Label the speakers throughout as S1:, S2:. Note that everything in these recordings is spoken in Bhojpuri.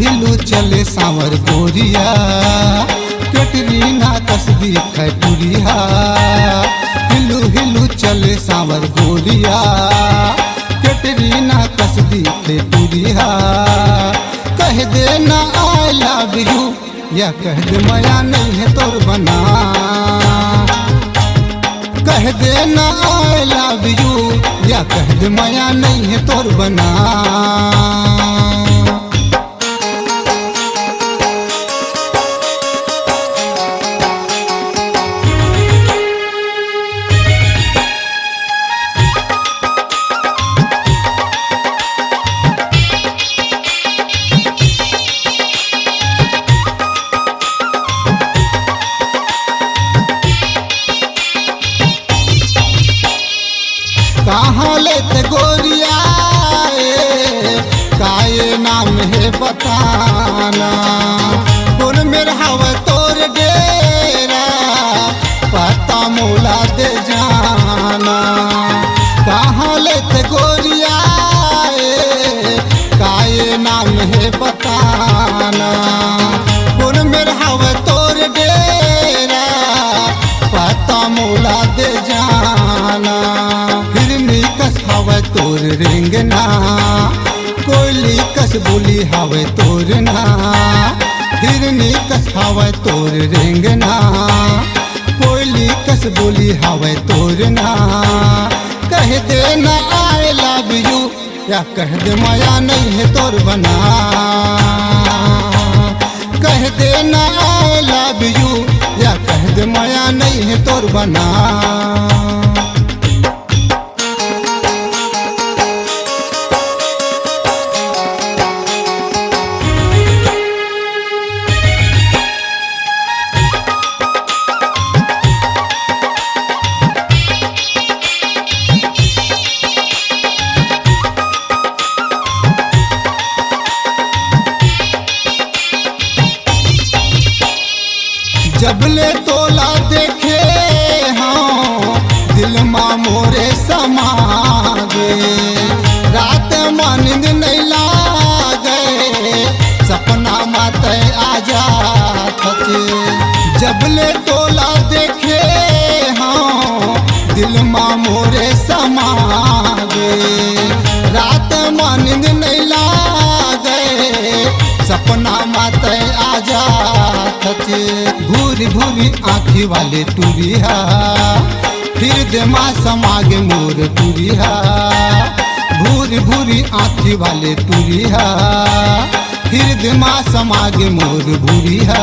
S1: हिलू चले सांवर गोरिया, कैटरीना कस दिखे टुरिया। हिलू हिलू चले सांवर गोरिया, कैटरीना कस दिखे टुरिया। कह दे ना आई लव यू, या कह दे माया नहीं है तोर बना। कह दे ना आई लव यू, या कह दे माया नहीं है तोर बना। कहाँ लेते गोरिया काये नाम है बताना। कौन मेरा हवा तोर डेरा, पता मोला दे जाना। कहाँ लेते गोरिया काये नाम है बताना। कौन मेरा हवा तोर डेरा, पता मोला दे जाना। कस हवे तोर रेंगना, कोयली कस बोली हवे तोर ना। हिरनी कस हवे तोर रेंगना, कोयली कस बोली हवे तोर ना। कह दे ना आई लव यू, या कह दे माया नहीं है तोर बना। कह दे ना आई लव यू, या कह दे माया नहीं है तोर बना। जबले तोला देखे हाँ, दिल माँ मोरे समा गे। रात माँ नींद नहीं लागे, सपना माते आ जात थे। जबले तोला देखे हाँ, दिल माँ मोरे समा गे। रात माँ नींद नहीं लागे, सपना माते आ जात थे। भूरी भूरी आँखी वाले टूरिया, फिर दे माँ समागे मोर टूरिया। भूरी भूरी आँखी वाले टूरिया, फिर दे माँ समागे मोर भूरिया।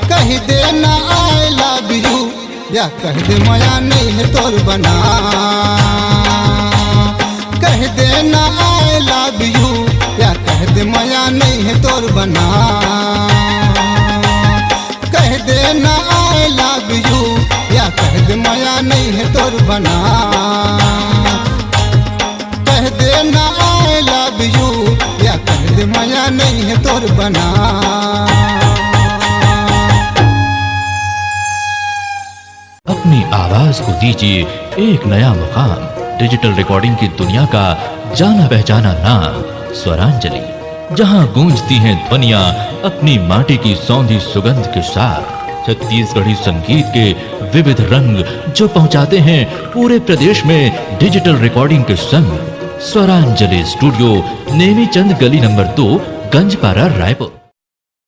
S1: कह दे ना आई लव यू, या कह दे माया नहीं है तोर बना। कह दे ना आई लव यू, या कह दे माया नहीं है तोर बना। कह दे ना आई लव यू, या कह दे माया नहीं है तोर बना। कह दे ना आई लव यू, या कह दे माया नहीं है तोर बना।
S2: अपनी आवाज को दीजिए एक नया मुकाम। डिजिटल रिकॉर्डिंग की दुनिया का जाना पहचाना नाम स्वरांजलि, जहां गूंजती हैं ध्वनियां अपनी माटी की सौंधी सुगंध के साथ। छत्तीसगढ़ी संगीत के विविध रंग जो पहुंचाते हैं पूरे प्रदेश में डिजिटल रिकॉर्डिंग के संग। स्वरांजलि स्टूडियो, नेमीचंद गली नंबर 2, गंजपारा, रायपुर।